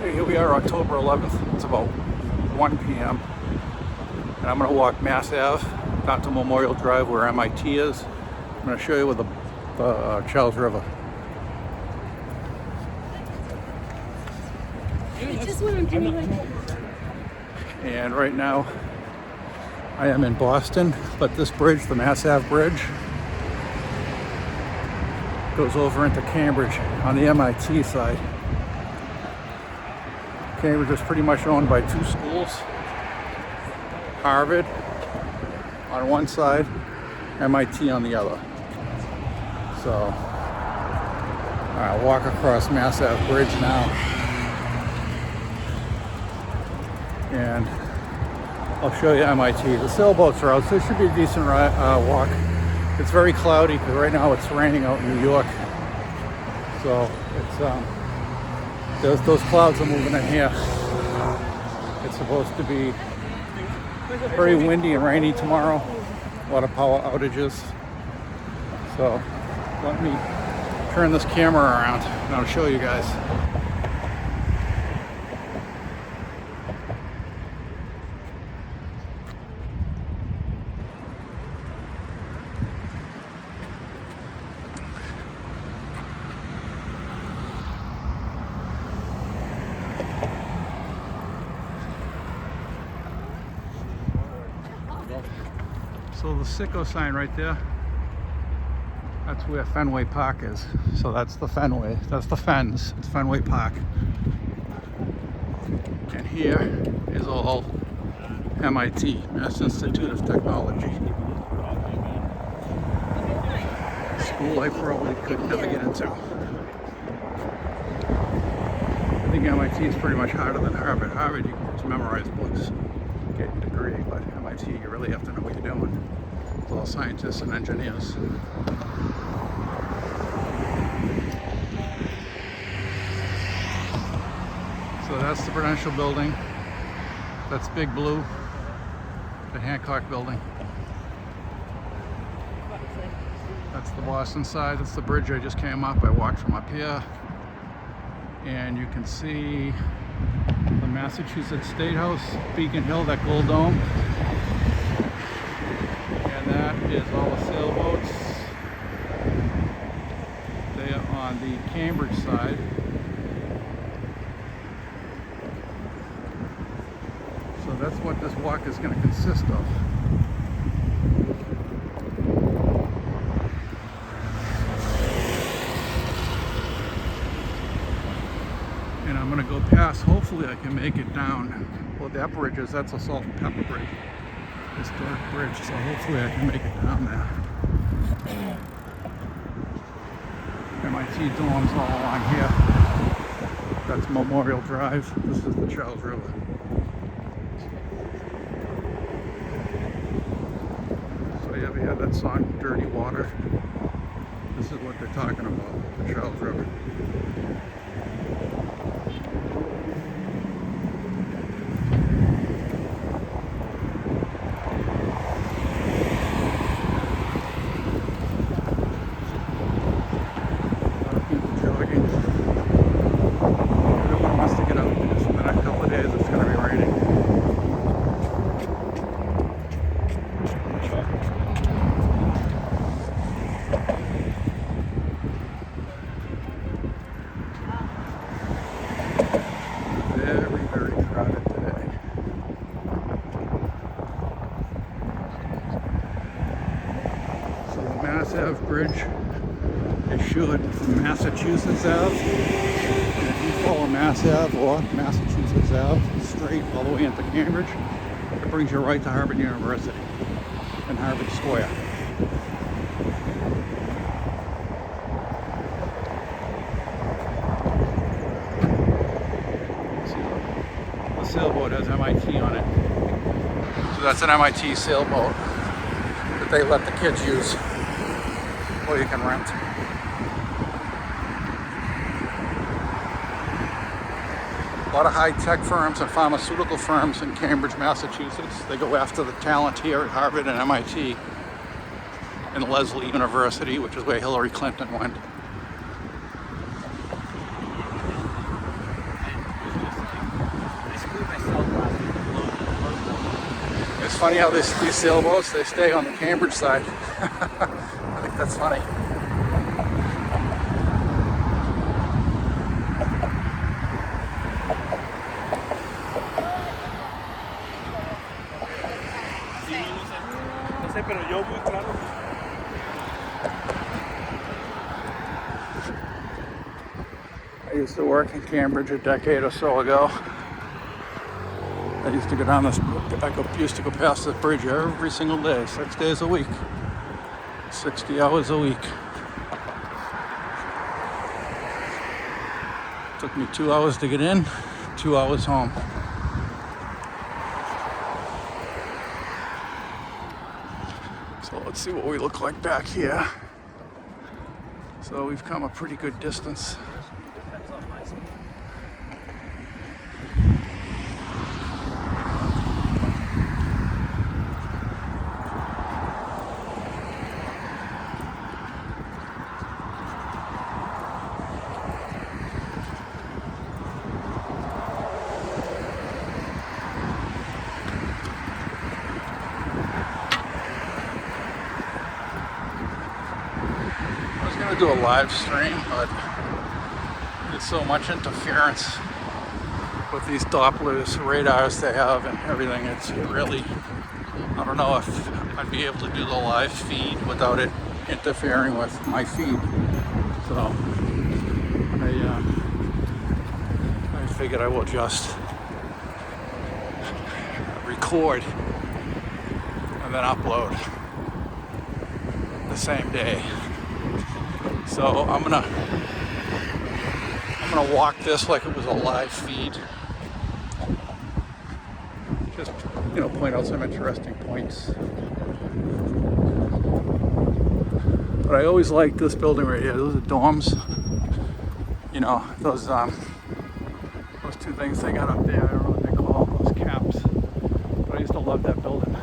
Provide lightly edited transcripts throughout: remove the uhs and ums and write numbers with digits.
Hey, here we are, October 11th. It's about 1 p.m. and I'm going to walk Mass Ave down to Memorial Drive where MIT is. I'm going to show you with the Charles River. It's just what I'm doing right now. And right now I am in Boston, but this bridge, the Mass Ave Bridge, goes over into Cambridge on the MIT side. Cambridge is pretty much owned by two schools. Harvard on one side, MIT on the other. So I'll walk across Mass Ave Bridge now. And I'll show you MIT. The sailboats are out, so it should be a decent walk. It's very cloudy because right now it's raining out in New York. So it's those clouds are moving in here. It's supposed to be very windy and rainy tomorrow. A lot of power outages. So let me turn this camera around and I'll show you guys. So the sicko sign right there, that's where Fenway Park is. So that's the Fenway, that's the Fens, it's Fenway Park. And here is all MIT, Mass Institute of Technology. School I probably could never get into. I think MIT is pretty much harder than Harvard. Harvard, you can just memorize books, get your degree, but MIT, you really have to know what you're doing. It's all scientists and engineers. So that's the Prudential building. That's Big Blue, the Hancock building. That's the Boston side. That's the bridge I just came up. I walked from up here. And you can see the Massachusetts State House, Beacon Hill, that gold dome. And that is all the sailboats. They are on the Cambridge side. So that's what this walk is going to consist of. And I'm going to go past, hopefully I can make it down. Well, that bridge is, that's a salt and pepper bridge. Historic bridge, so hopefully I can make it down there. MIT dorms all along here. That's Memorial Drive. This is the Charles River. So you ever heard that song, Dirty Water? This is what they're talking about, the Charles River. Mass Ave Bridge is short from Massachusetts Ave. And if you follow Mass Ave or Massachusetts Ave straight all the way into Cambridge, it brings you right to Harvard University and Harvard Square. See, the sailboat has MIT on it. So that's an MIT sailboat that they let the kids use. Or you can rent. A lot of high-tech firms and pharmaceutical firms in Cambridge, Massachusetts. They go after the talent here at Harvard and MIT and Lesley University, which is where Hillary Clinton went. funny how these sailboats, they stay on the Cambridge side. I think that's funny. No sé, pero yo muy claro. I used to work in Cambridge a decade or so ago. I used to go down this, used to go past this bridge every single day, 6 days a week, 60 hours a week. Took me 2 hours to get in, 2 hours home. So let's see what we look like back here. So we've come a pretty good distance. Do a live stream, but there's so much interference with these Dopplers radars they have and everything. It's really, I don't know if I'd be able to do the live feed without it interfering with my feed. So I figured I will just record and then upload the same day. So I'm gonna walk this like it was a live feed. Just, you know, point out some interesting points. But I always liked this building right here. Those are dorms. You know, those two things they got up there. I don't know what they call those caps. But I used to love that building.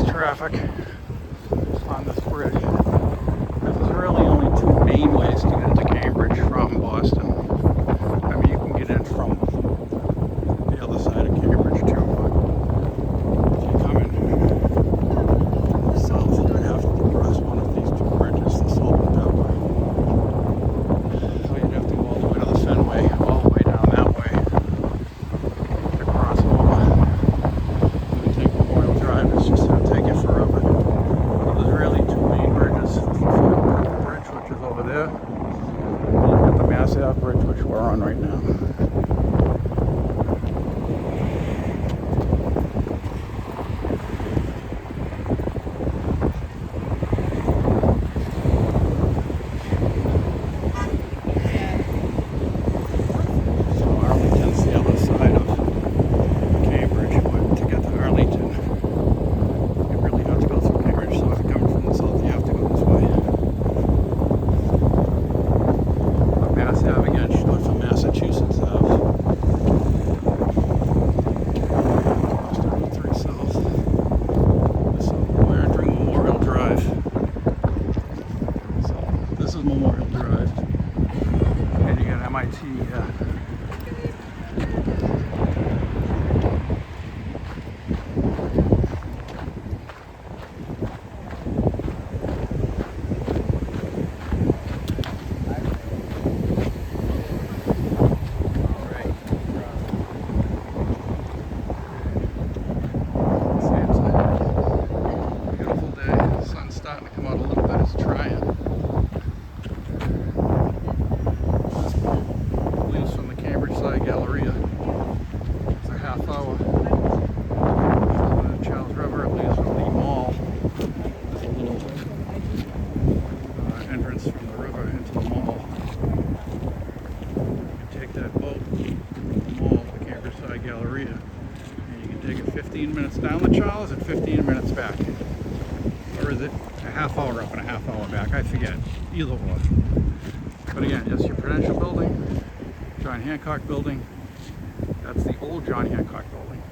Traffic on this bridge. There's really only two main ways to get into Cambridge from Boston. I mean, you can get in from the other side of Cambridge too, but if you come in south, you would have to cross one of these two bridges, the Salt and Pepper. So you'd have to go all the way to the Fenway, all the way down that way to cross over. You take Memorial Drive, it's just going to take you forever. There's really two main bridges. The bridge, which is over there, and you've got the Mass Ave bridge, which we're on right now. Memorial Drive, and you got MIT Seems like a beautiful day. The sun's starting to come out a little bit. It's trying. Galleria. It's a half hour. Charlesriver, it leaves from the mall. There's a little entrance from the river into the mall. You can take that boat from the mall to the Cambridge Side Galleria, and you can take it 15 minutes down the Charles and 15 minutes back. or is it a half hour up and a half hour back? I forget. Either or. But again, just your Prudential building, John Hancock building. That's the old John Hancock building.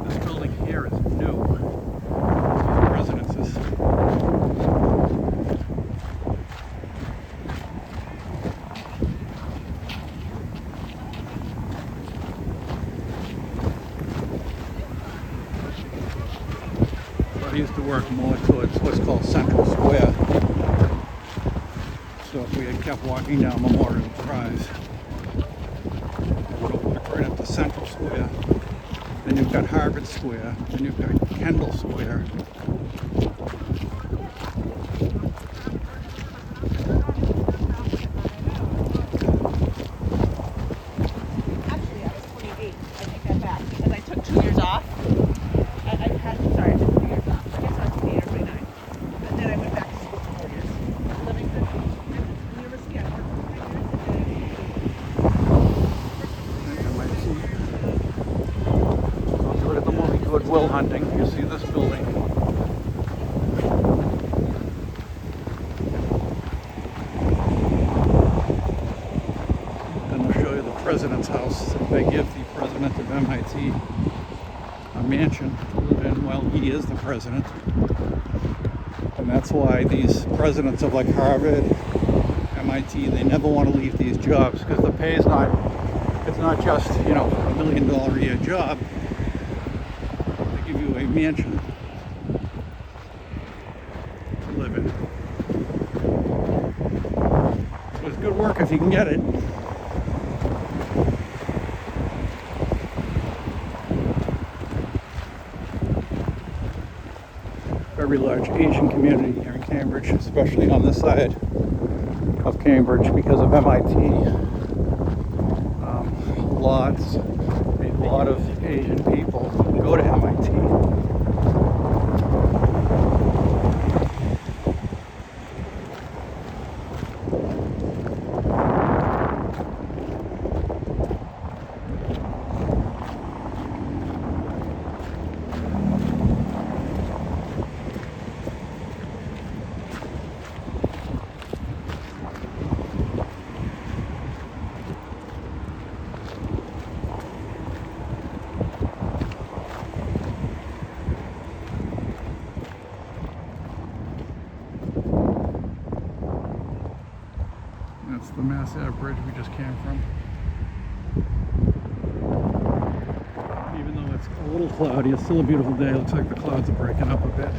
This building here is new. Residences. I used to work more towards what's called Central Square. So if we had kept walking down Memorial Drive, it would have walked right up to Central Square. Then you've got Harvard Square. Then you've got Kendall Square. Actually, I was 28. I take that back because I took 2 years off. I took 2 years off. I guess I was 28 or 29. And then I went back to school for 4 years. Living for university, I worked for 5 years. If you look at the movie Good Will Hunting, you see this building. Then I'll show you the president's house. They give the president of MIT a mansion to live in while he is the president. And that's why these presidents of like Harvard, MIT, they never want to leave these jobs because the pay is not, it's not just, you know, $1 million a year job. They give you a mansion to live in. So it's good work if you can get it. Very large Asian community here in Cambridge, especially on this side of Cambridge because of MIT. A lot of Asian people go to MIT. That's the Mass Ave bridge we just came from. Even though it's a little cloudy, it's still a beautiful day. It looks like the clouds are breaking up a bit.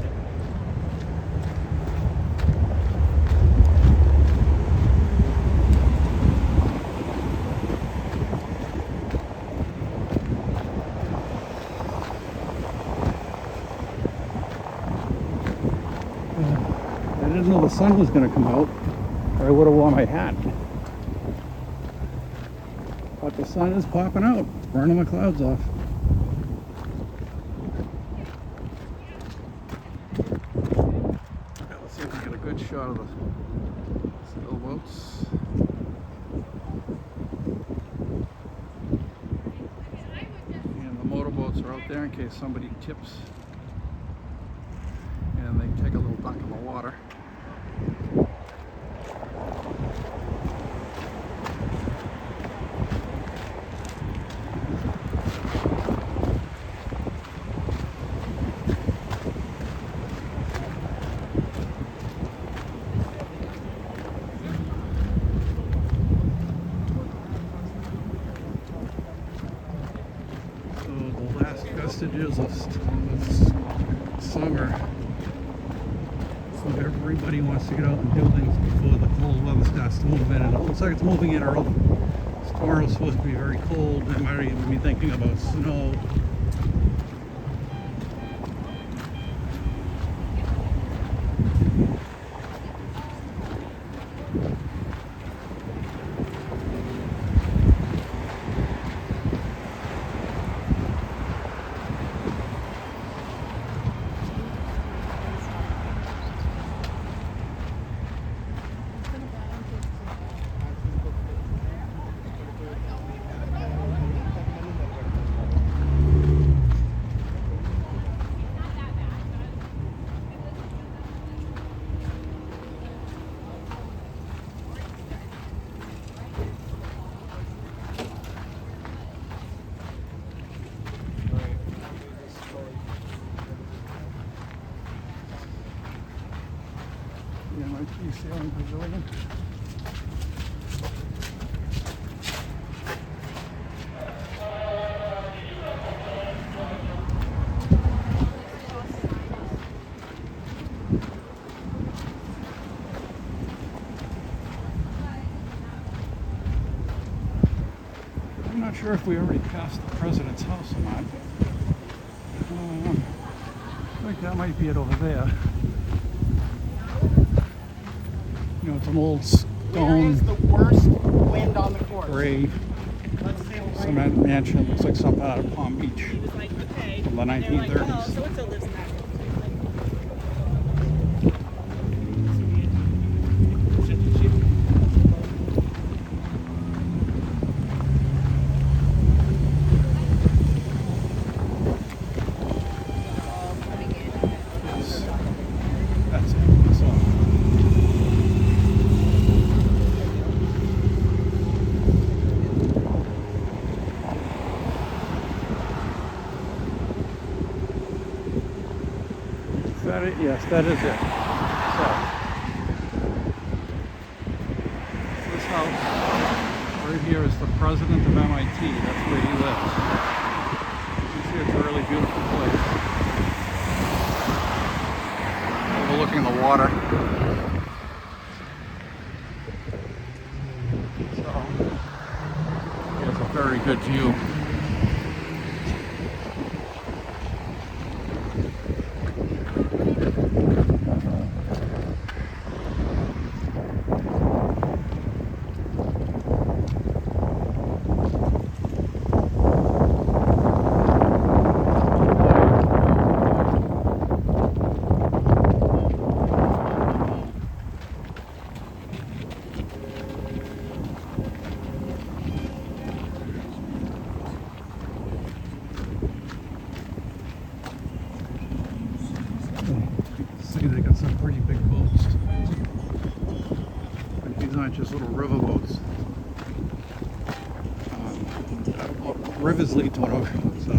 I didn't know the sun was going to come out, or I would have worn my hat. But the sun is popping out, burning the clouds off. Okay, let's see if we can get a good shot of the sailboats. And the motorboats are out there in case somebody tips and they take a little dunk in the water. So the last vestiges of summer. So everybody wants to get out and do things before the cold weather starts to move in, and it looks like it's moving in early. Tomorrow's supposed to be very cold. We might even be thinking about snow. Sea Sailing Pavilion. I'm not sure if we already passed the president's house or not. I think that might be it over there. You know, it's an old Where is stone, the worst wind on the course? gray Let's sail right cement mansion. Looks like something out of Palm Beach He was like, okay. from the And they're like, well, 1930s. so-and-so lives in that. Yes. That's it. So, is that it? Yes, that is it. So, this house right here is the president of MIT. That's where he lives. You see, it's a really beautiful place. Overlooking the water. So, here's a very good view. See, they got some pretty big boats. And these aren't just little river boats. Rivers lead to an ocean, so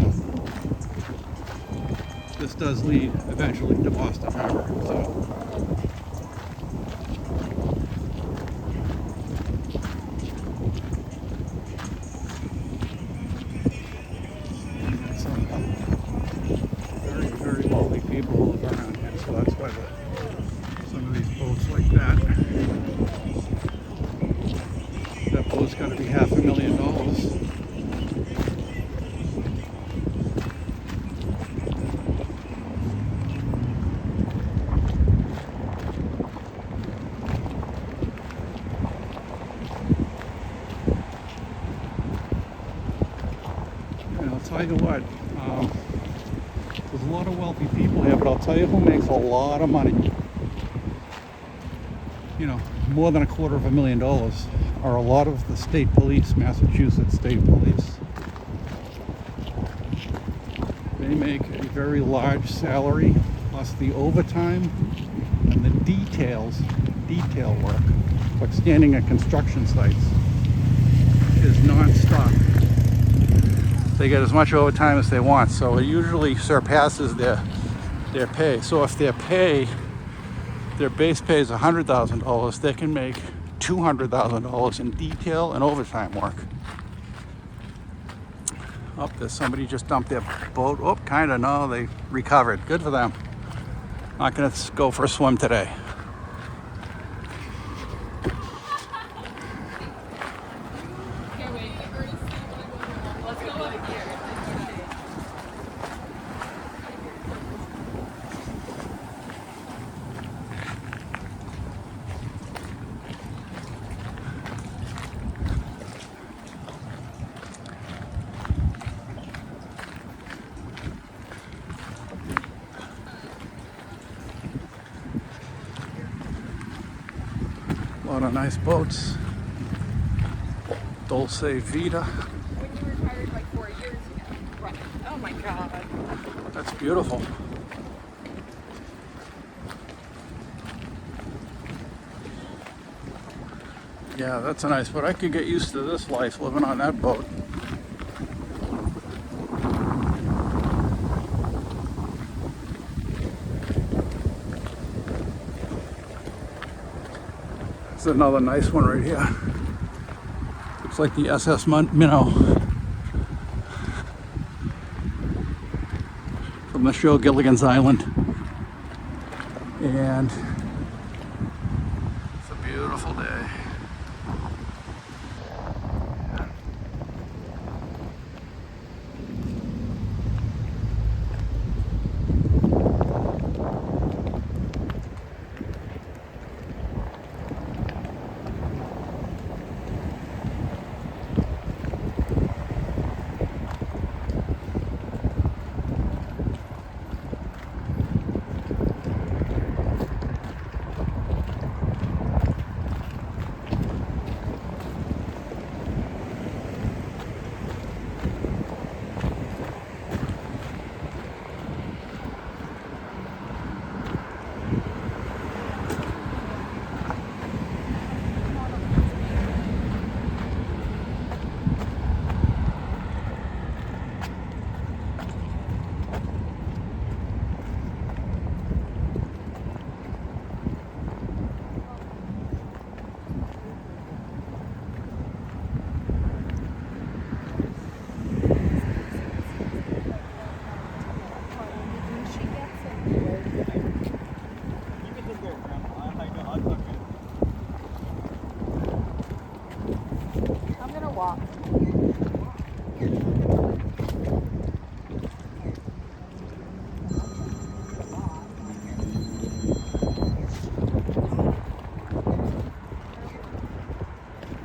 this does lead eventually to Boston Harbor. So very, very wealthy people who live around here, so that's why some of these boats like that. That boat's got to be $500,000. And I'll tell you what, there's a lot of wealthy people here, but I'll tell you who makes a lot of money. You know, more than $250,000 are a lot of the state police, Massachusetts State Police. They make a very large salary, plus the overtime and the detail work, like standing at construction sites, is non-stop. They get as much overtime as they want, so it usually surpasses their pay. So if their base pay is $100,000, they can make $200,000 in detail and overtime work. Oh, there's somebody just dumped their boat. Oh, kind of, no, they recovered. Good for them. Not gonna go for a swim today. A lot of nice boats. Dulce Vita. When you retired like 4 years ago. Right. Oh my God. That's beautiful. Yeah, that's a nice boat. I could get used to this life living on that boat. another nice one right here. Looks like the SS Minnow from the show Gilligan's Island. And it's a beautiful day. I'm gonna walk.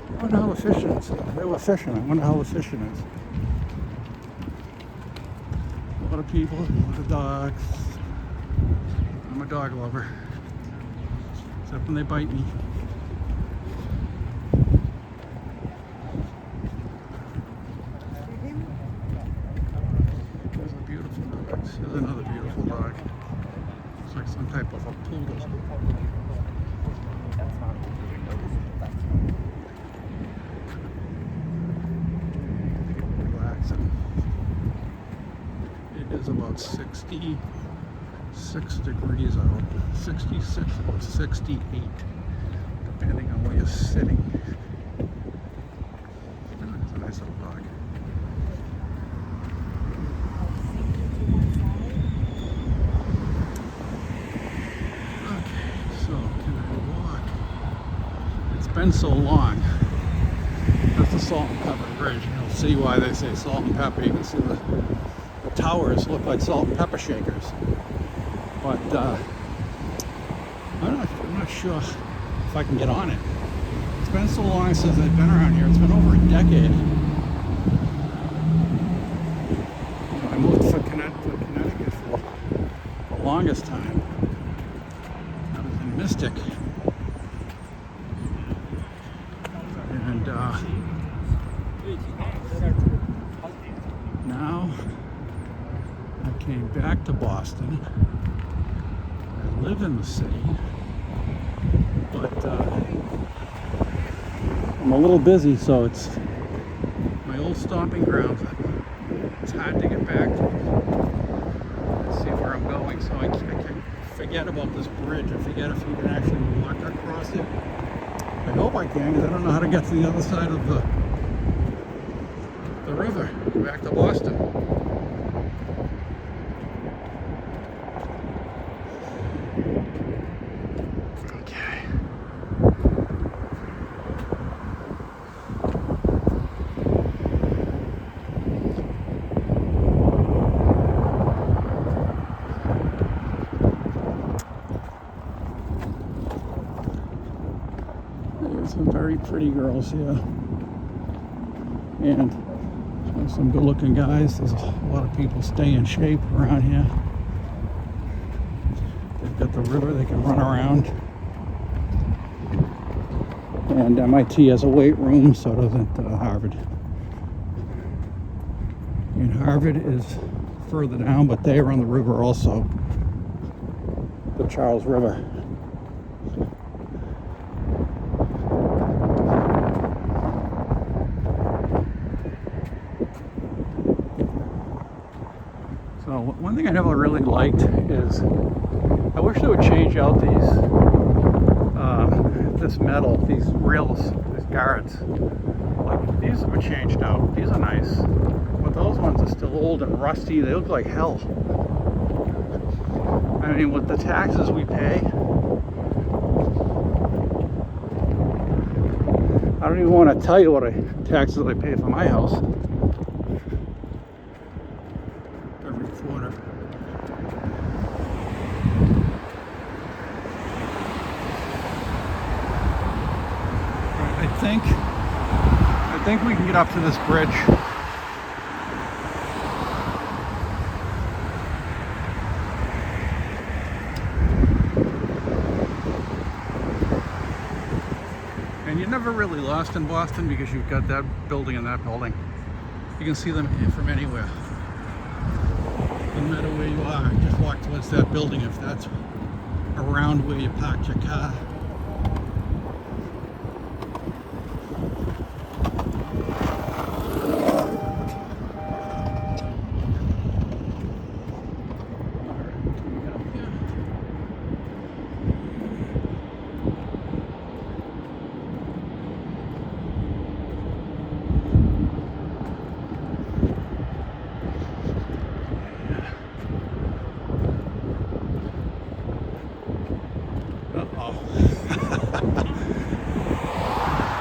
I wonder how the fishing is. They were fishing. I wonder how the fishing is. A lot of people, a lot of dogs. I'm a dog lover. Except when they bite me. There's a beautiful dog. There's another beautiful dog. Looks like some type of a poodle. Relaxing. It is about 66 degrees out. 66 or 68, depending on where you're sitting. It's a nice little dog. Okay, so can I walk? It's been so long. That's the Salt and Pepper Bridge. You'll see why they say salt and pepper. You can see the towers look like salt and pepper shakers. But I'm not sure if I can get on it. It's been so long since I've been around here. It's been over a decade. I moved to Connecticut for the longest time. I was in Mystic. And now I came back to Boston. I live in the city, but I'm a little busy, so it's my old stomping grounds. It's hard to get back to. Let's see where I'm going, so I can forget about this bridge. I forget if you can actually walk across it. I hope I can, because I don't know how to get to the other side of the river, back to Boston. Some very pretty girls here, and some good-looking guys. There's a lot of people stay in shape around here. They've got the river they can run around, and MIT has a weight room, so doesn't Harvard. And Harvard is further down, but they are on the river also, the Charles River. So one thing I never really liked is I wish they would change out these this metal, these rails, these guards. Like, these have been changed out. These are nice. But those ones are still old and rusty. They look like hell. I mean, with the taxes we pay, I don't even want to tell you what taxes I pay for my house. Every quarter. I think we can get up to this bridge. And you're never really lost in Boston because you've got that building and that building. You can see them from anywhere. No matter where you are, just walk towards that building if that's around where you parked your car.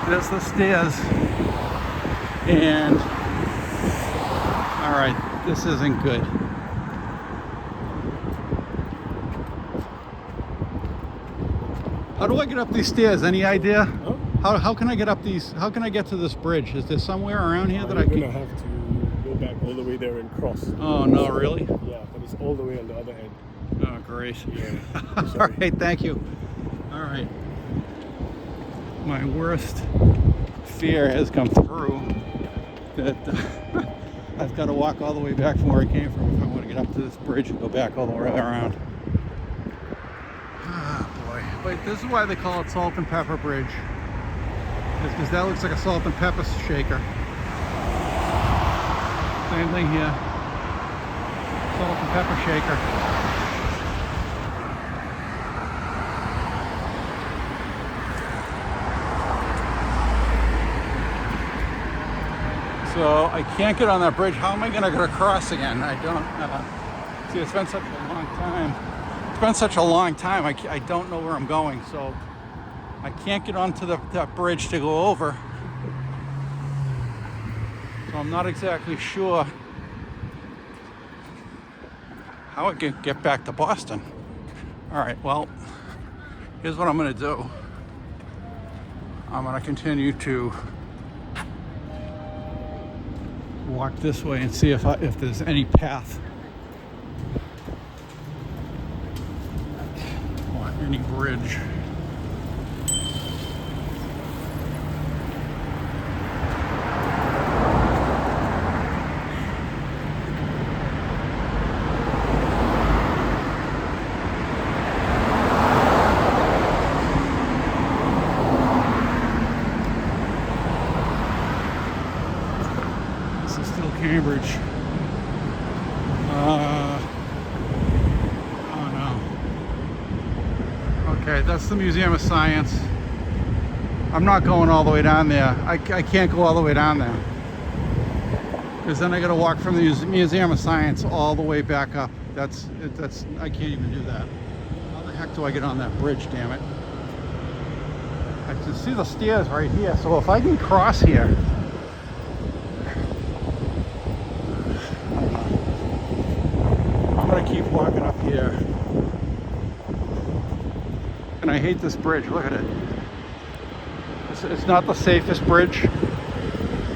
There's the stairs, and all right, this isn't good. How do I get up these stairs? Any idea? Huh? How can I get up these? How can I get to this bridge? Is there somewhere around here that I You're can? gonna have to go back all the way there and cross. Oh no, really? Yeah, but it's all the way on the other end. Oh, great. Yeah. All right, thank you. All right. My worst fear has come through, that I've got to walk all the way back from where I came from if I want to get up to this bridge and go back all the way around. Ah, boy. But this is why they call it Salt and Pepper Bridge. It's because that looks like a salt and pepper shaker. Same thing here. Salt and pepper shaker. So I can't get on that bridge. How am I going to get across again? I don't see. It's been such a long time. It's been such a long time. I don't know where I'm going. So I can't get onto that bridge to go over. So I'm not exactly sure how I can get back to Boston. All right. Well, here's what I'm going to do. I'm going to continue to walk this way and see if there's any path or any bridge. Cambridge. Oh no. Okay, that's the Museum of Science. I'm not going all the way down there. I can't go all the way down there. Because then I gotta walk from the Museum of Science all the way back up. That's I can't even do that. How the heck do I get on that bridge, damn it? I can see the stairs right here, so if I can cross here. I'm gonna keep walking up here. And I hate this bridge, look at it. It's not the safest bridge.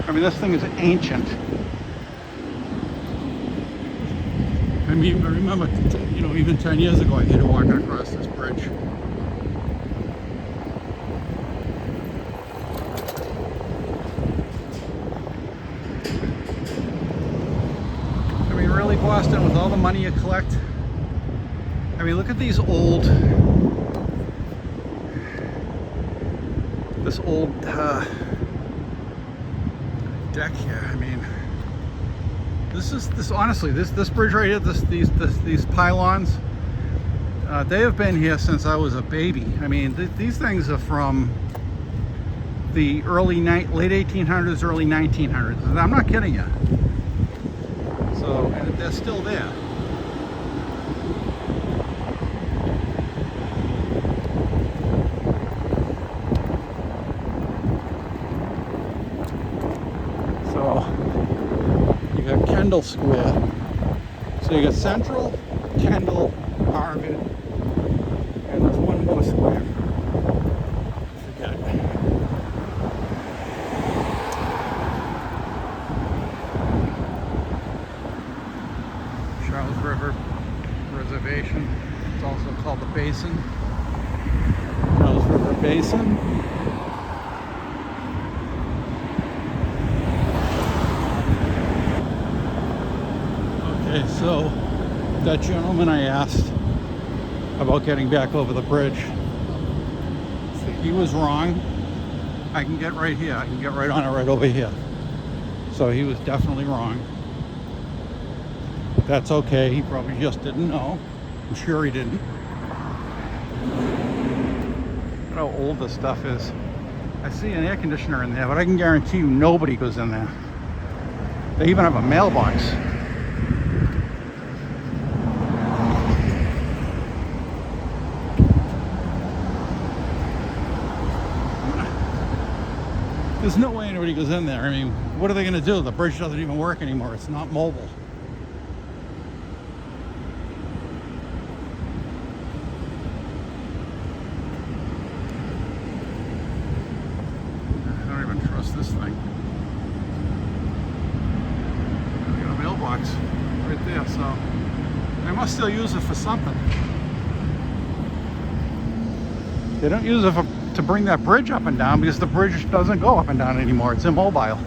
I mean, this thing is ancient. I mean, I remember, even 10 years ago, I hated walking across this bridge. I mean, really, Boston, with all the money you collect, I mean, look at these this old deck here. I mean, honestly, this bridge right here, these pylons, They have been here since I was a baby. I mean, these things are from the late 1800s, early 1900s. And I'm not kidding you. So, and they're still there. So, you got Kendall Square. So you got Central, Kendall, Harvard, and there's one more square. Forget it. Charles River Reservation. It's also called the Basin. Charles River Basin. Okay, so that gentleman I asked about getting back over the bridge, he was wrong. I can get right here. I can get right on it right over here. So he was definitely wrong. That's okay. He probably just didn't know. I'm sure he didn't. Look how old this stuff is. I see an air conditioner in there, but I can guarantee you nobody goes in there. They even have a mailbox. There's no way anybody goes in there. I mean, what are they going to do? The bridge doesn't even work anymore. It's not mobile. I don't even trust this thing. They got a mailbox right there, so they must still use it for something. They don't use it to bring that bridge up and down because the bridge doesn't go up and down anymore. It's immobile.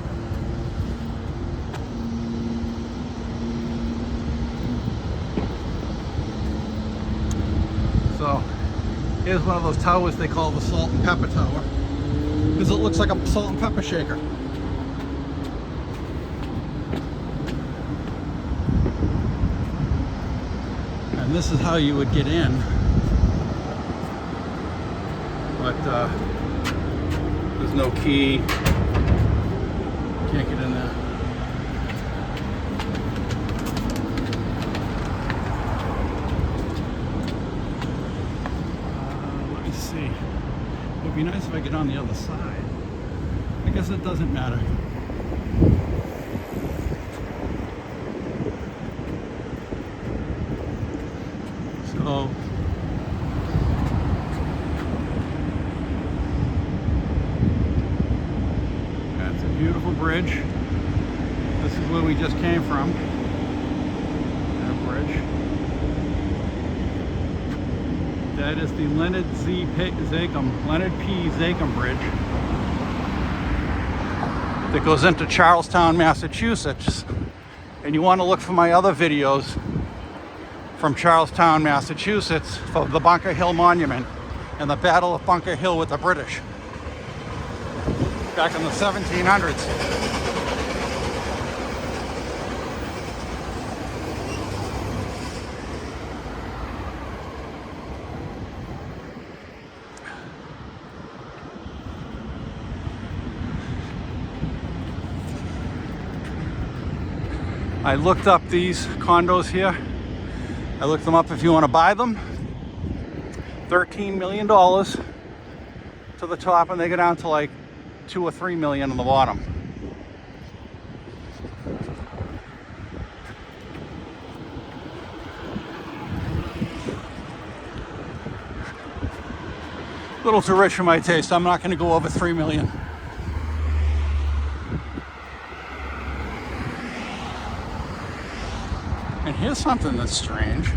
So here's one of those towers they call the salt and pepper tower because it looks like a salt and pepper shaker. And this is how you would get in. But there's no key. Can't get in there. Let me see. It would be nice if I get on the other side. I guess it doesn't matter. So beautiful bridge. This is where we just came from. That bridge. That is the Leonard P. Zachem Bridge that goes into Charlestown, Massachusetts. And you want to look for my other videos from Charlestown, Massachusetts for the Bunker Hill Monument and the Battle of Bunker Hill with the British back in the 1700s. I looked up these condos here. I looked them up if you want to buy them. $13 million to the top, and they go down to like 2 or 3 million on the bottom. A little too rich for my taste. I'm not going to go over 3 million. And here's something that's strange.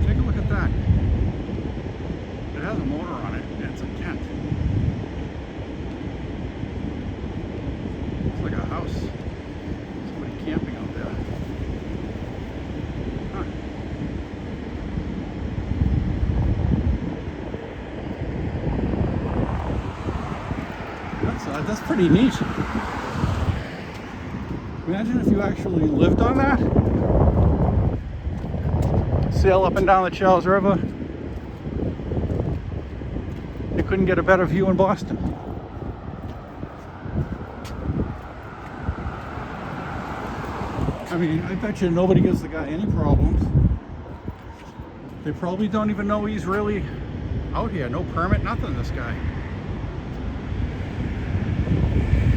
Take a look at that. It has a motor on it, and it's a tent. It's like a house. Somebody camping out there. Huh. That's pretty neat. Imagine if you actually lived on that. sail up and down the Charles River. You couldn't get a better view in Boston. I mean, I bet you nobody gives the guy any problems. They probably don't even know he's really out here. No permit, nothing, this guy.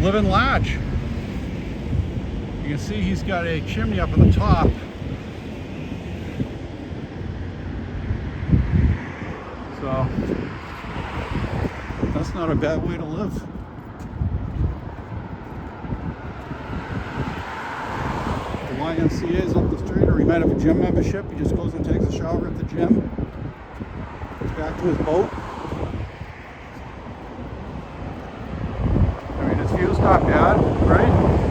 Living large. You can see he's got a chimney up at the top. So, that's not a bad way to live. The YMCA is up the street, or he might have a gym membership. He just goes and takes a shower at the gym. Goes back to his boat. I mean, his view's not bad, right?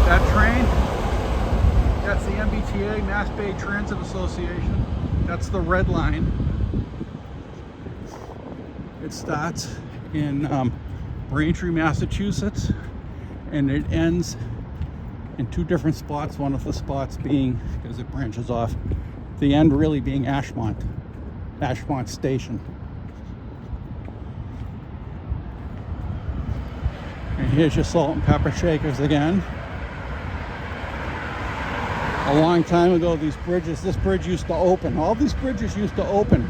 That train, that's the MBTA, Mass Bay Transit Association. That's the red line. It starts in Braintree, Massachusetts, and it ends in two different spots. One of the spots being, because it branches off, the end really being Ashmont Station. And here's your salt and pepper shakers again. A long time ago, this bridge used to open. All these bridges used to open.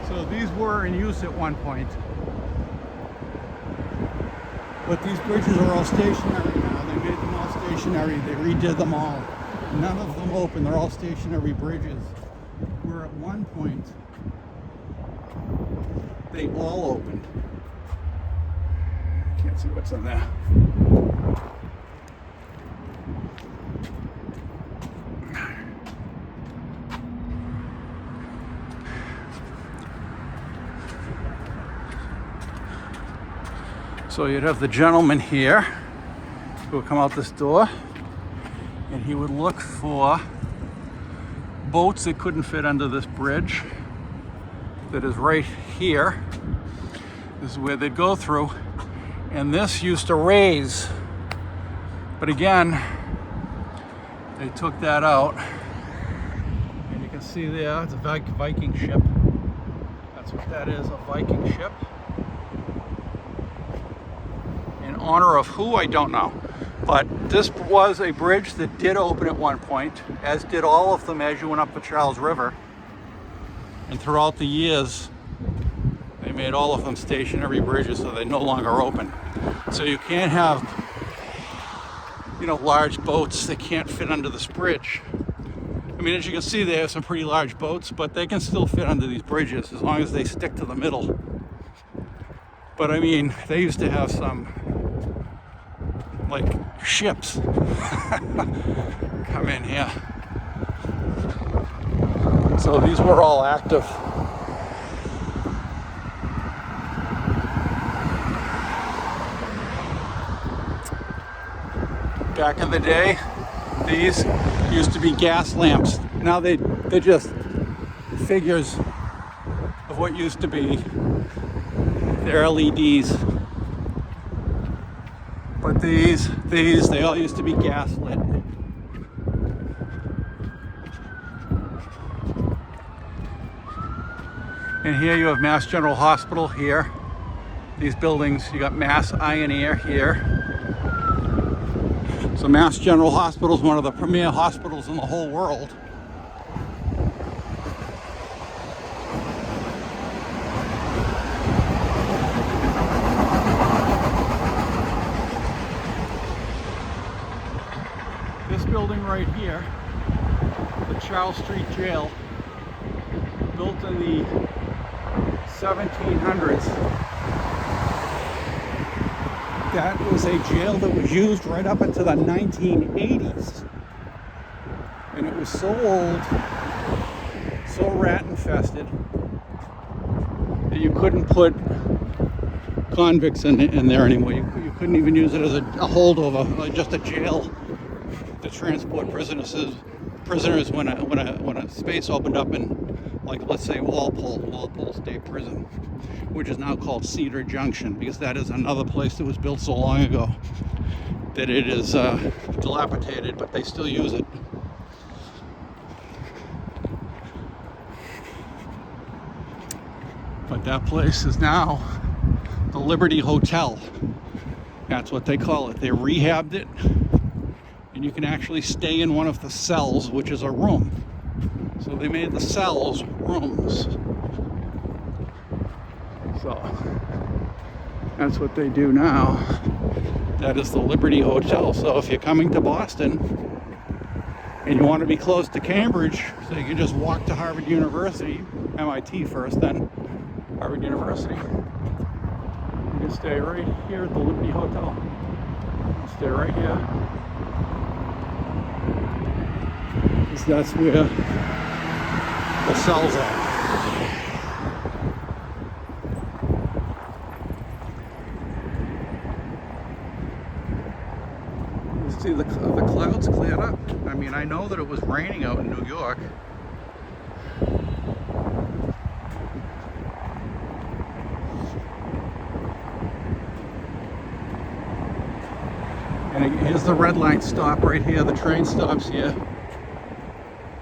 So these were in use at one point. But these bridges are all stationary now. They made them all stationary. They redid them all. None of them open. They're all stationary bridges. Where at one point, they all opened. Can't see what's on there. So you'd have the gentleman here who would come out this door, and he would look for boats that couldn't fit under this bridge that is right here. This is where they'd go through, and this used to raise, but again they took that out, and you can see there it's a Viking ship. That's what that is, a Viking ship. In honor of who, I don't know. But this was a bridge that did open at one point, as did all of them as you went up the Charles River. And throughout the years, they made all of them stationary bridges, so they no longer open. So you can't have, large boats that can't fit under this bridge. I mean, as you can see, they have some pretty large boats, but they can still fit under these bridges as long as they stick to the middle. But I mean, they used to have some ships come in here. So these were all active. Back in the day, these used to be gas lamps. Now they're just figures of what used to be. They're LEDs. But these, they all used to be gas lit. And here you have Mass General Hospital here. These buildings, you got Mass Eye and Ear here. So Mass General Hospital is one of the premier hospitals in the whole world. This building right here, the Charles Street Jail, built in the 1700s. That was a jail that was used right up into the 1980s. And it was so old, so rat infested, that you couldn't put convicts in there anymore. You couldn't even use it as a holdover, like just a jail. to transport prisoners when a space opened up in, like, let's say Walpole State Prison, which is now called Cedar Junction, because that is another place that was built so long ago that it is dilapidated, but they still use it. But that place is now the Liberty Hotel. That's what they call it. They rehabbed it, and you can actually stay in one of the cells, which is a room. So they made the cells rooms. So that's what they do now. That is the Liberty Hotel. So if you're coming to Boston and you want to be close to Cambridge, so you can just walk to Harvard University, MIT first, then Harvard University. You can stay right here at the Liberty Hotel. Stay right here. Because that's where the cells are. You see the clouds cleared up. I mean, I know that it was raining out in New York. And here's the red line stop right here. The train stops here.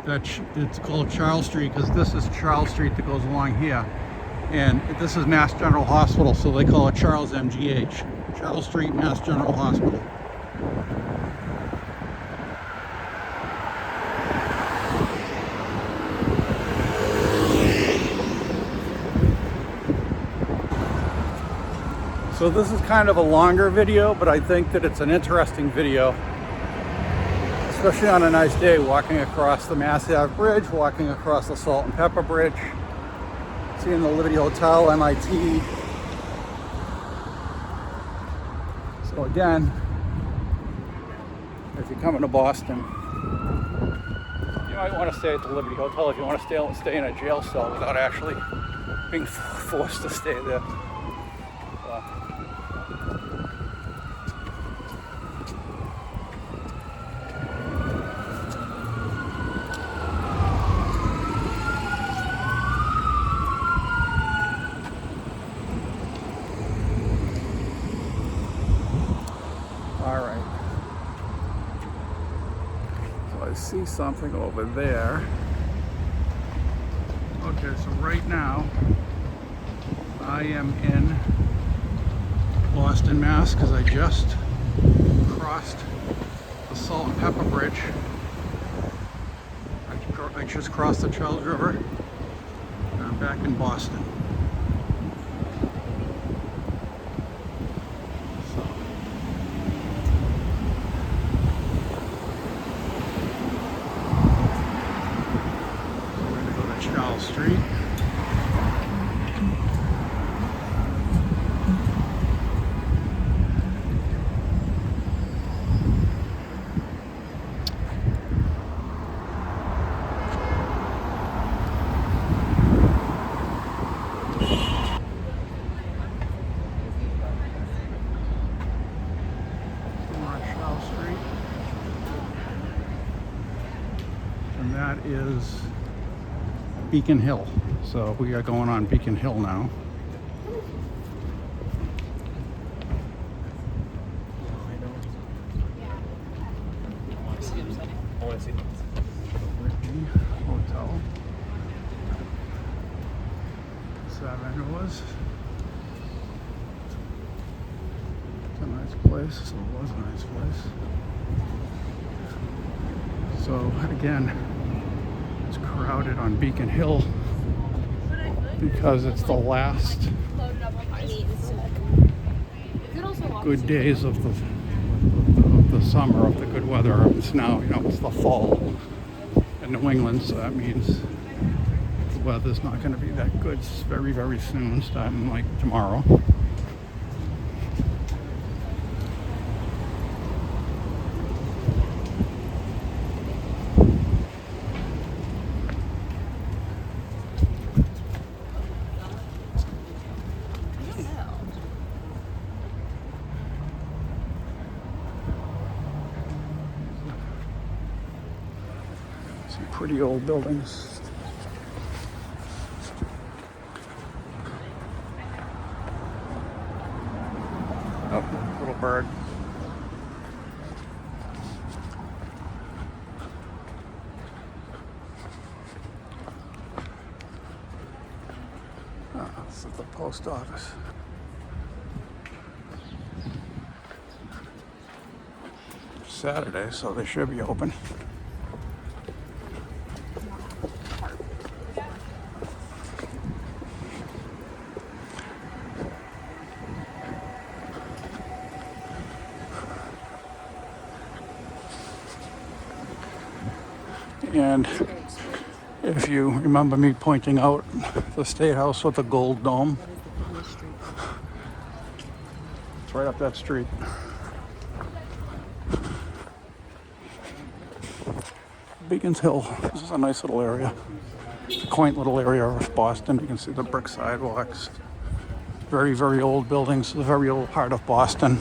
It's called Charles Street because this is Charles Street that goes along here. And this is Mass General Hospital, so they call it Charles MGH. Charles Street, Mass General Hospital. So this is kind of a longer video, but I think that it's an interesting video, especially on a nice day, walking across the Mass Ave Bridge, walking across the Salt and Pepper Bridge, seeing the Liberty Hotel, MIT. So again, if you're coming to Boston, you might want to stay at the Liberty Hotel if you want to stay in a jail cell without actually being forced to stay there. I see something over there. Okay, so right now I am in Boston, Mass, because I just crossed the Salt and Pepper Bridge. I just crossed the Charles River, and I'm back in Boston. Street. And that is Beacon Hill. So we are going on Beacon Hill now. Hotel. Savanna's. It's a nice place. So it was a nice place. So again, it's crowded on Beacon Hill because it's the last good days of the summer, of the good weather. It's now, you know, it's the fall in New England, so that means the weather's not going to be that good very, very soon, starting like tomorrow. Some pretty old buildings. Oh, little bird. This is the post office. Saturday, so they should be open. And if you remember me pointing out the State House with the gold dome, it's right up that street. Beacons Hill, this is a nice little area. It's a quaint little area of Boston. You can see the brick sidewalks. Very, very old buildings, the very old heart of Boston.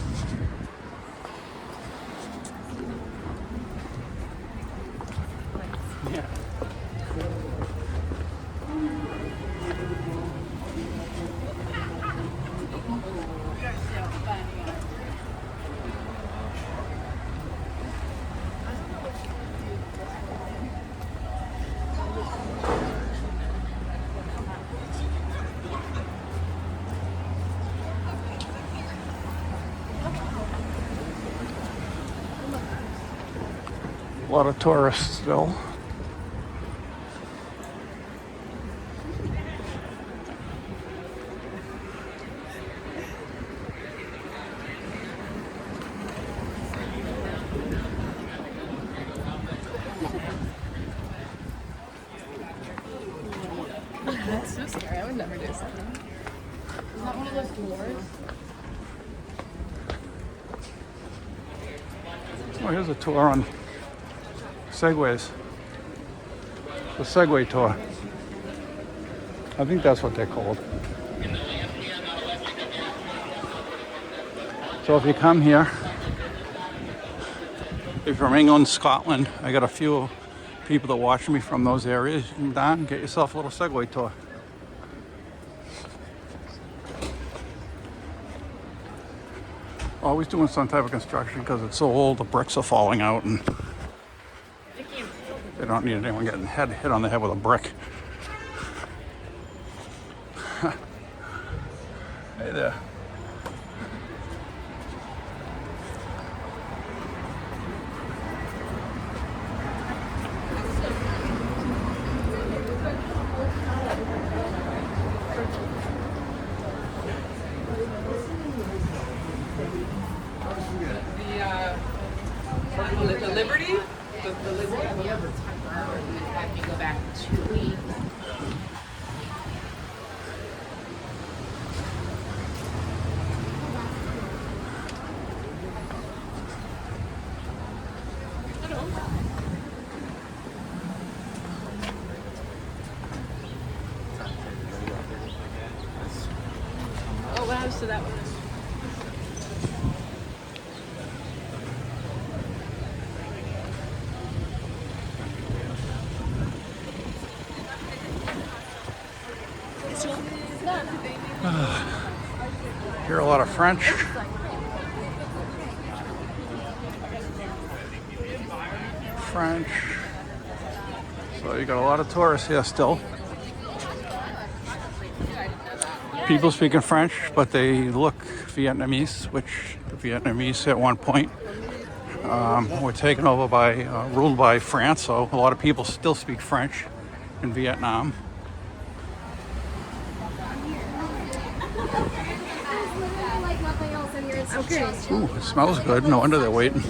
A lot of tourists still. That's so scary. I would never do something. Is that one of those doors? Oh, here's a tour on Segways. The Segway tour. I think that's what they're called. So if you come here, if you're from England, Scotland, I got a few people that watch me from those areas. You come down and get yourself a little Segway tour. Always doing some type of construction because it's so old, the bricks are falling out and they don't need anyone getting hit on the head with a brick. Hey there. The Liberty? The Liberty? Have you go back 2 weeks. Oh, wow, so that one is. Hear a lot of French. French. So you got a lot of tourists here still. People speaking French, but they look Vietnamese, which the Vietnamese at one point were taken over by, ruled by France. So a lot of people still speak French in Vietnam. Okay. Ooh, it smells good. No wonder they're waiting.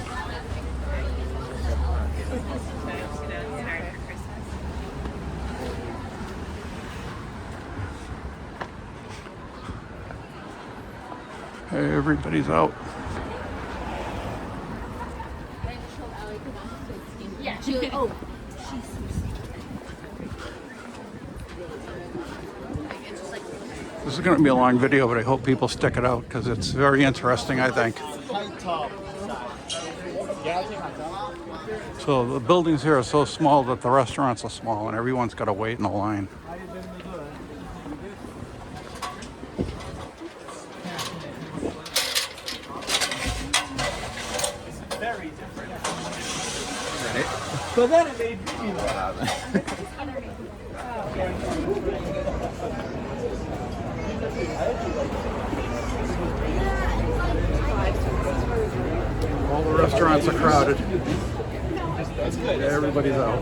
Hey, everybody's out. Yeah. Oh. This is going to be a long video, but I hope people stick it out because it's very interesting, I think. So the buildings here are so small that the restaurants are small and everyone's got to wait in a line. Very different. So then it made me All the restaurants are crowded. Everybody's out.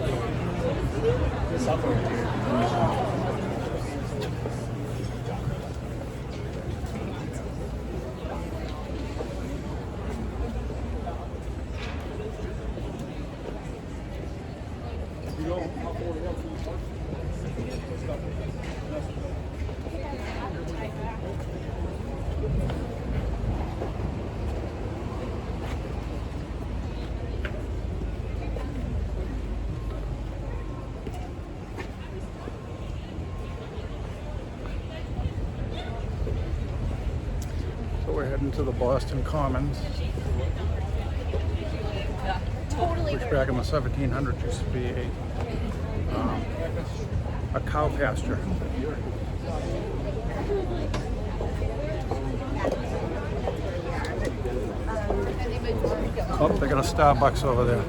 So we're heading to the Boston Commons, which back in the 1700s used to be a cow pasture. Oh, they got a Starbucks over there.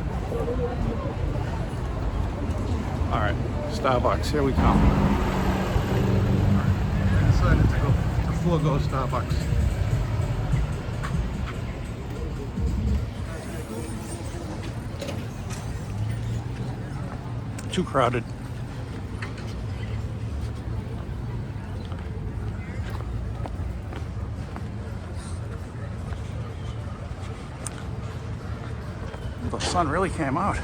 All right, Starbucks, here we come. I decided to go to forego Starbucks. Too crowded. The sun really came out.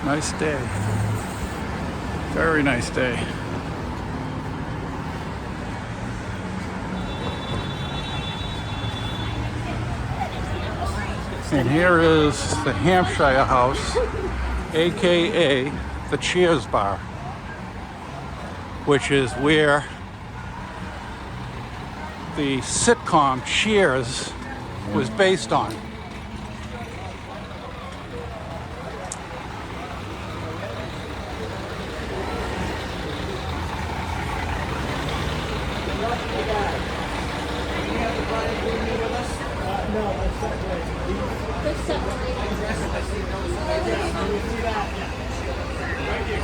Nice day. Very nice day. And here is the Hampshire House, aka the Cheers Bar, which is where the sitcom Cheers was based on.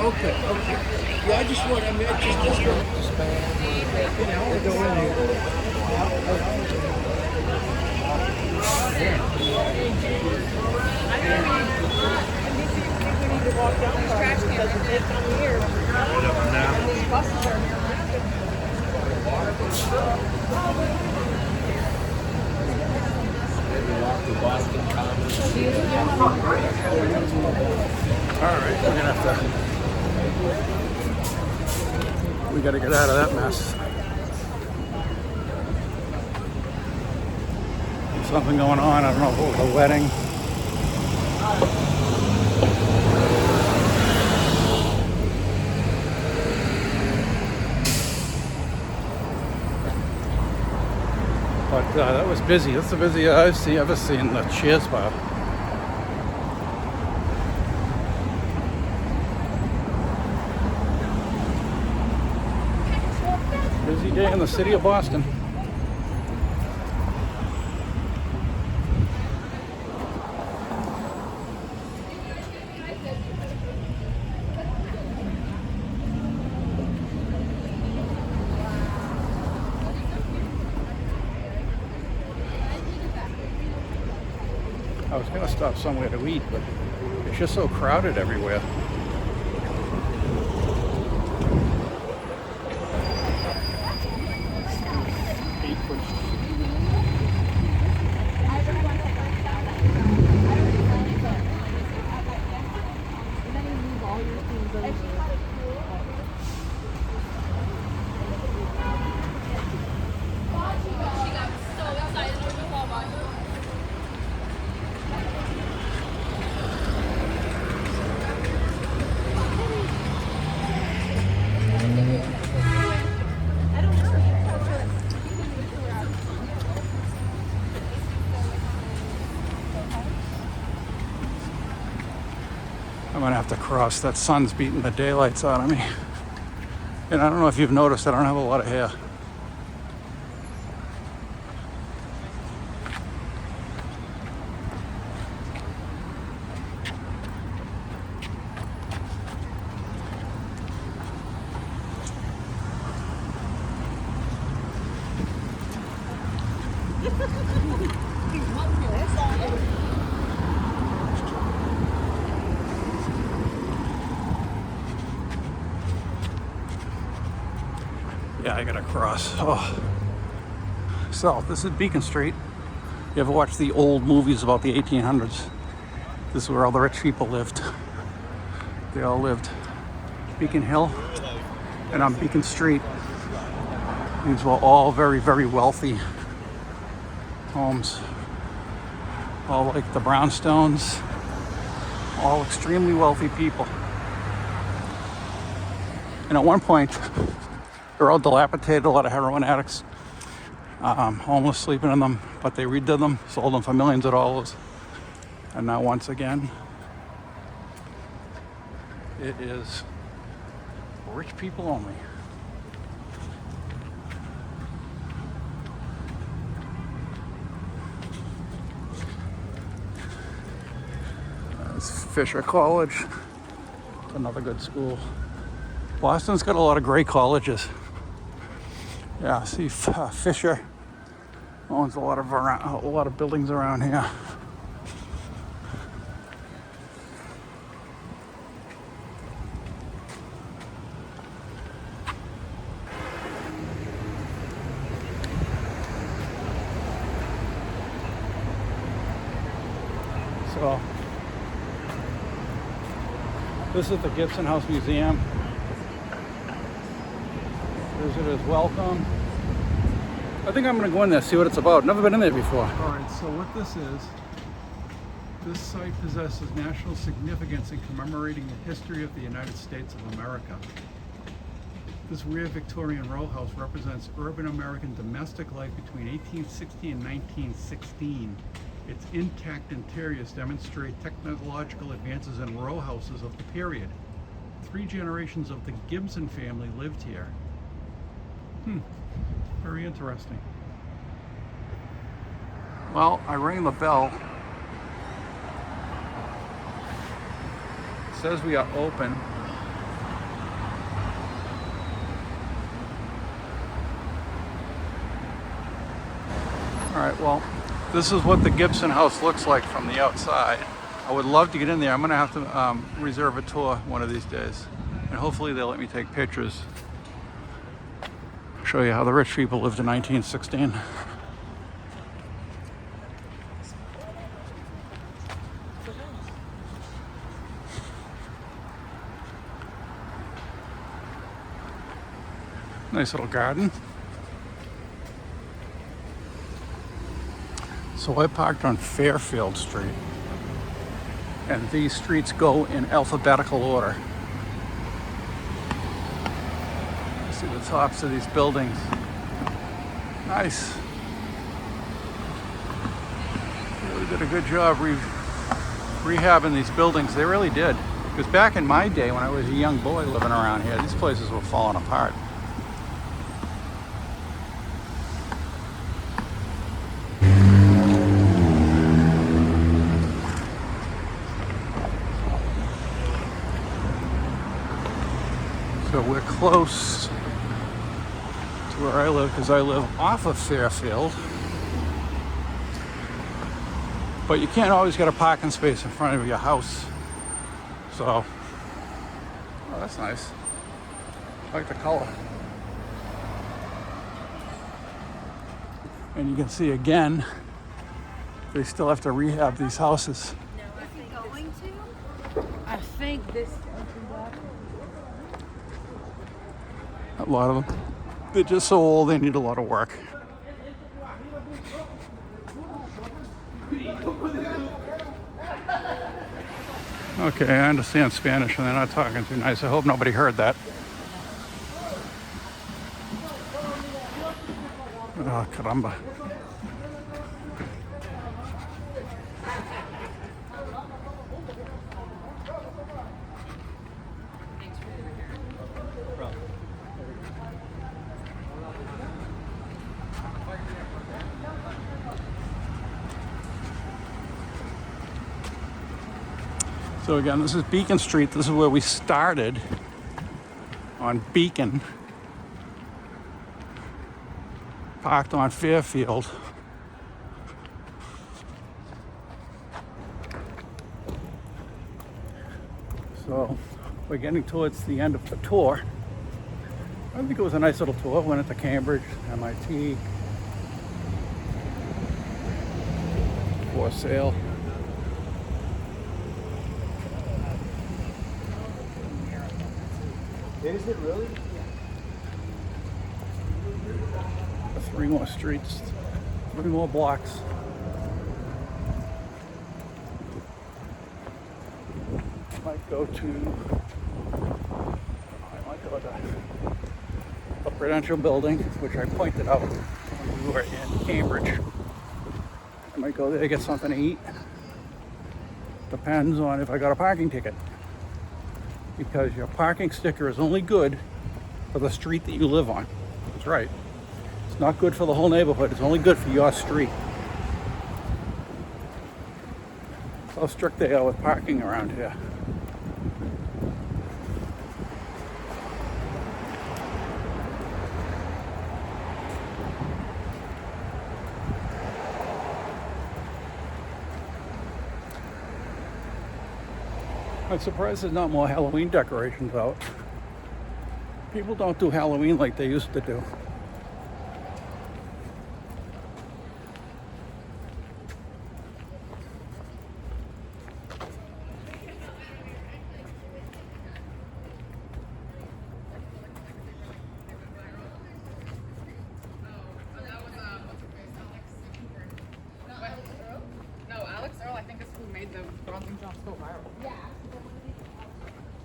okay. Yeah, I just want, I mean, just go in Alright, we're gonna have to, we gotta get out of that mess. Something going on, I don't know if it was a wedding. But that was busy. That's the busiest I've ever seen the Cheers Bar. Busy day in the city of Boston. I was gonna stop somewhere to eat, but it's just so crowded everywhere. I'm gonna have to cross. That sun's beating the daylights out of me. And I don't know if you've noticed, I don't have a lot of hair. Yeah, I gotta cross. Oh. So, this is Beacon Street. You ever watch the old movies about the 1800s? This is where all the rich people lived. They all lived. Beacon Hill and on Beacon Street. These were all very, very wealthy homes. All like the brownstones. All extremely wealthy people. And at one point, they're all dilapidated, a lot of heroin addicts, homeless sleeping in them, but they redid them, sold them for millions of dollars. And now once again, it is rich people only. That's Fisher College, another good school. Boston's got a lot of great colleges. Yeah, see, Fisher owns a lot of buildings around here. So, this is the Gibson House Museum. Visitors welcome. I think I'm going to go in there, see what it's about. Never been in there before. All right, so what this is, this site possesses national significance in commemorating the history of the United States of America. This rear Victorian row house represents urban American domestic life between 1860 and 1916. Its intact interiors demonstrate technological advances in row houses of the period. 3 generations of the Gibson family lived here. Very interesting. Well, I rang the bell. It says we are open. All right, well, this is what the Gibson house looks like from the outside. I would love to get in there. I'm gonna have to reserve a tour one of these days. And hopefully they'll let me take pictures. Show you how the rich people lived in 1916. Nice little garden. So I parked on Fairfield Street, and these streets go in alphabetical order. See the tops of these buildings. Nice. Really did a good job rehabbing these buildings. They really did. Because back in my day, when I was a young boy living around here, these places were falling apart. So we're close to where I live, because I live off of Fairfield. But you can't always get a parking space in front of your house. So, oh, that's nice. I like the color. And you can see again, they still have to rehab these houses. I think this. A lot of them. They're just so old, they need a lot of work. Okay, I understand Spanish and they're not talking too nice. I hope nobody heard that. Oh, caramba. So again, this is Beacon Street. This is where we started on Beacon. Parked on Fairfield. So we're getting towards the end of the tour. I think it was a nice little tour. Went into Cambridge, MIT, for sale. Is it really? Three more streets, 3 more blocks. I might go to the Prudential Building, which I pointed out when we were in Cambridge. I might go there, get something to eat. Depends on if I got a parking ticket. Because your parking sticker is only good for the street that you live on. That's right. It's not good for the whole neighborhood. It's only good for your street. That's how strict they are with parking around here. I'm surprised there's not more Halloween decorations out. People don't do Halloween like they used to do.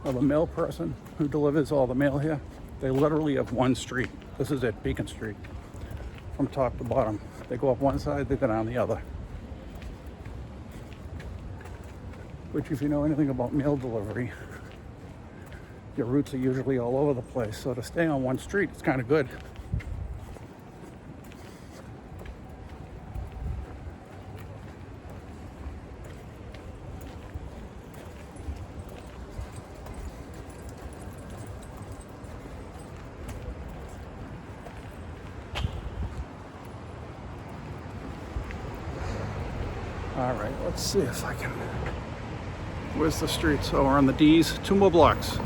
Well, the mail person who delivers all the mail here, they literally have one street. This is it, Beacon Street, from top to bottom. They go up one side, they go down the other. Which, if you know anything about mail delivery, your routes are usually all over the place. So to stay on one street, it's kind of good. All right, let's see if I can. Where's the street? So we're on the D's, 2 more blocks.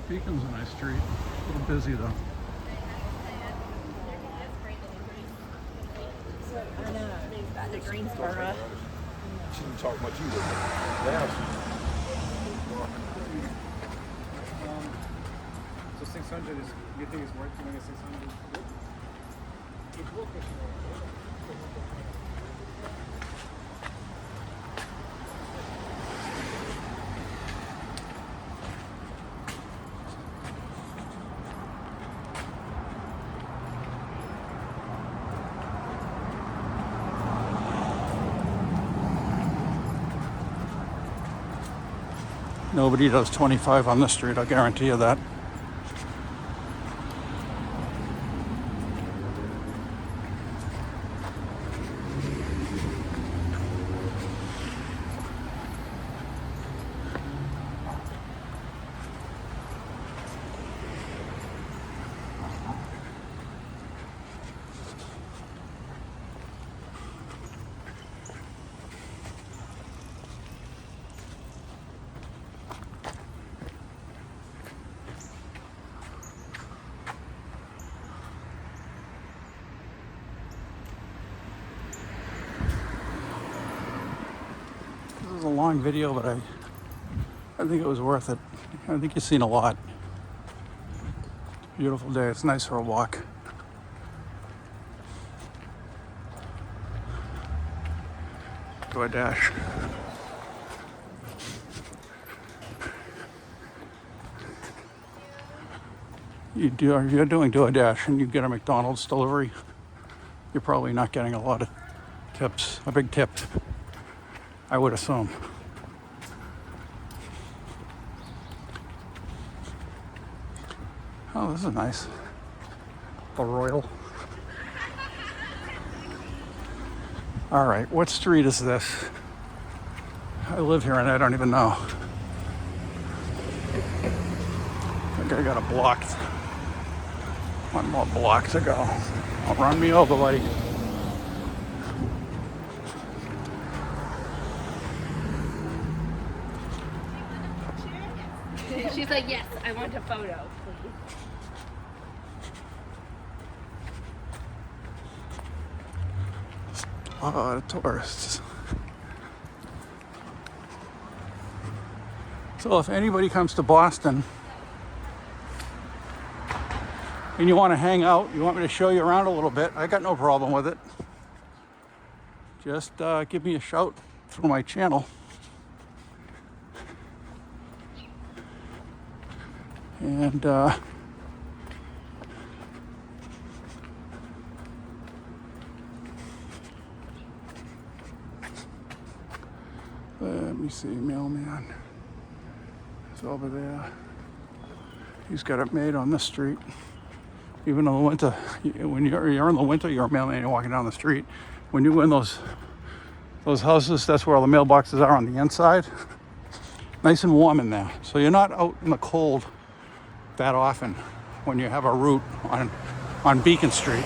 Beacon's a nice street. A little busy though. The Greensboro. She didn't talk much either. Now So 600 is, you think it's worth doing a 600? Nobody does 25 on this street, I'll guarantee you that. This is a long video, but I think it was worth it. I think you've seen a lot. Beautiful day. It's nice for a walk. DoorDash. if you're doing DoorDash and you get a McDonald's delivery, you're probably not getting a lot of tips, a big tip, I would assume. Oh, this is nice. The Royal. All right, what street is this? I live here and I don't even know. I think I got a block. One more block to go. Don't run me over, buddy. She's like, yes, I want a photo, please. Oh, the tourists. So if anybody comes to Boston and you want to hang out, you want me to show you around a little bit, I got no problem with it. Just give me a shout through my channel. And let me see, mailman is over there. He's got it made on this street. Even in the winter, when you're in the winter, you're a mailman, you're walking down the street. When you go in those houses, that's where all the mailboxes are on the inside. Nice and warm in there. So you're not out in the cold that often when you have a route on Beacon Street.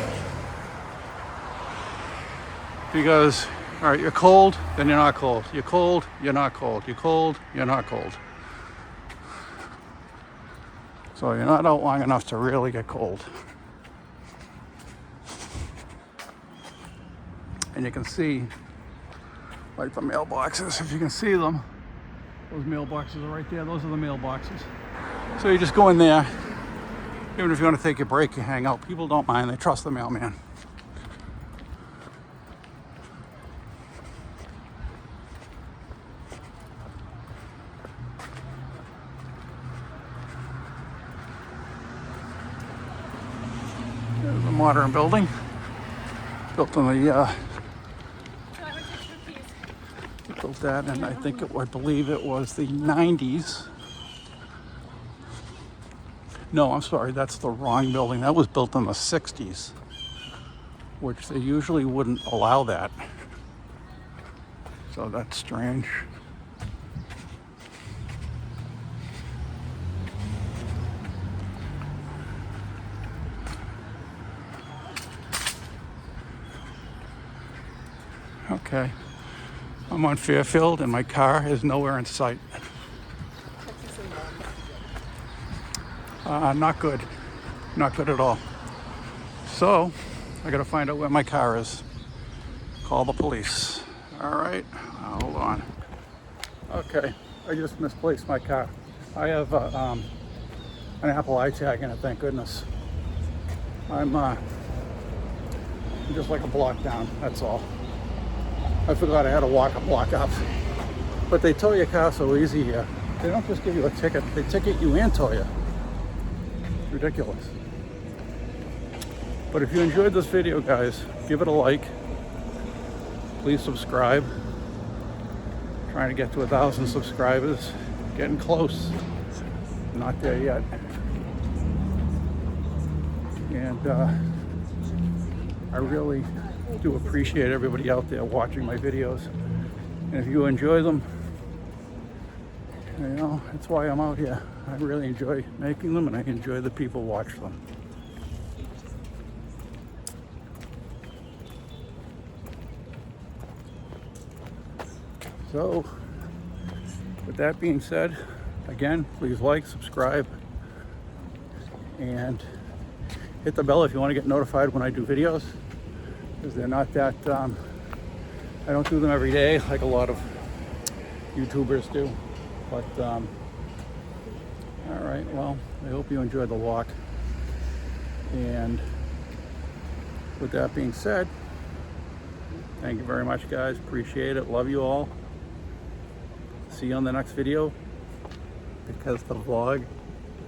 Because, all right, you're cold, then you're not cold. You're cold, you're not cold. You're cold, you're not cold. So you're not out long enough to really get cold. And you can see, like the mailboxes, if you can see them, those mailboxes are right there. Those are the mailboxes. So you just go in there. Even if you want to take a break, you hang out. People don't mind. They trust the mailman. There's a modern building. Built in the built that, and I believe it was the 90s. No, I'm sorry, that's the wrong building. That was built in the 60s, which they usually wouldn't allow that. So that's strange. Okay, I'm on Fairfield and my car is nowhere in sight. Not good. Not good at all. So, I gotta find out where my car is. Call the police. All right, hold on. Okay, I just misplaced my car. I have an Apple iTag in it, thank goodness. I'm just like a block down, that's all. I forgot I had to walk a block up. But they tow your car so easy here. They don't just give you a ticket, they ticket you and tow you. Ridiculous. But if you enjoyed this video, guys, give it a like. Please subscribe. Trying to get to 1,000 subscribers. Getting close. Not there yet. And I really do appreciate everybody out there watching my videos. And if you enjoy them, you know, that's why I'm out here. I really enjoy making them and I enjoy the people who watch them. So, with that being said, again, please like, subscribe, and hit the bell if you want to get notified when I do videos, because they're not that, I don't do them every day like a lot of YouTubers do. But, all right, well, I hope you enjoyed the walk. And with that being said, thank you very much, guys. Appreciate it. Love you all. See you on the next video, because the vlog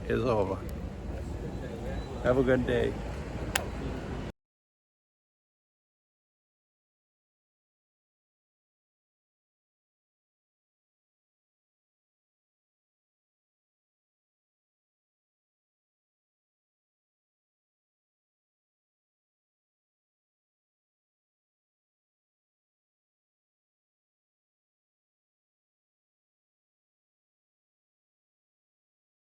is over. Have a good day.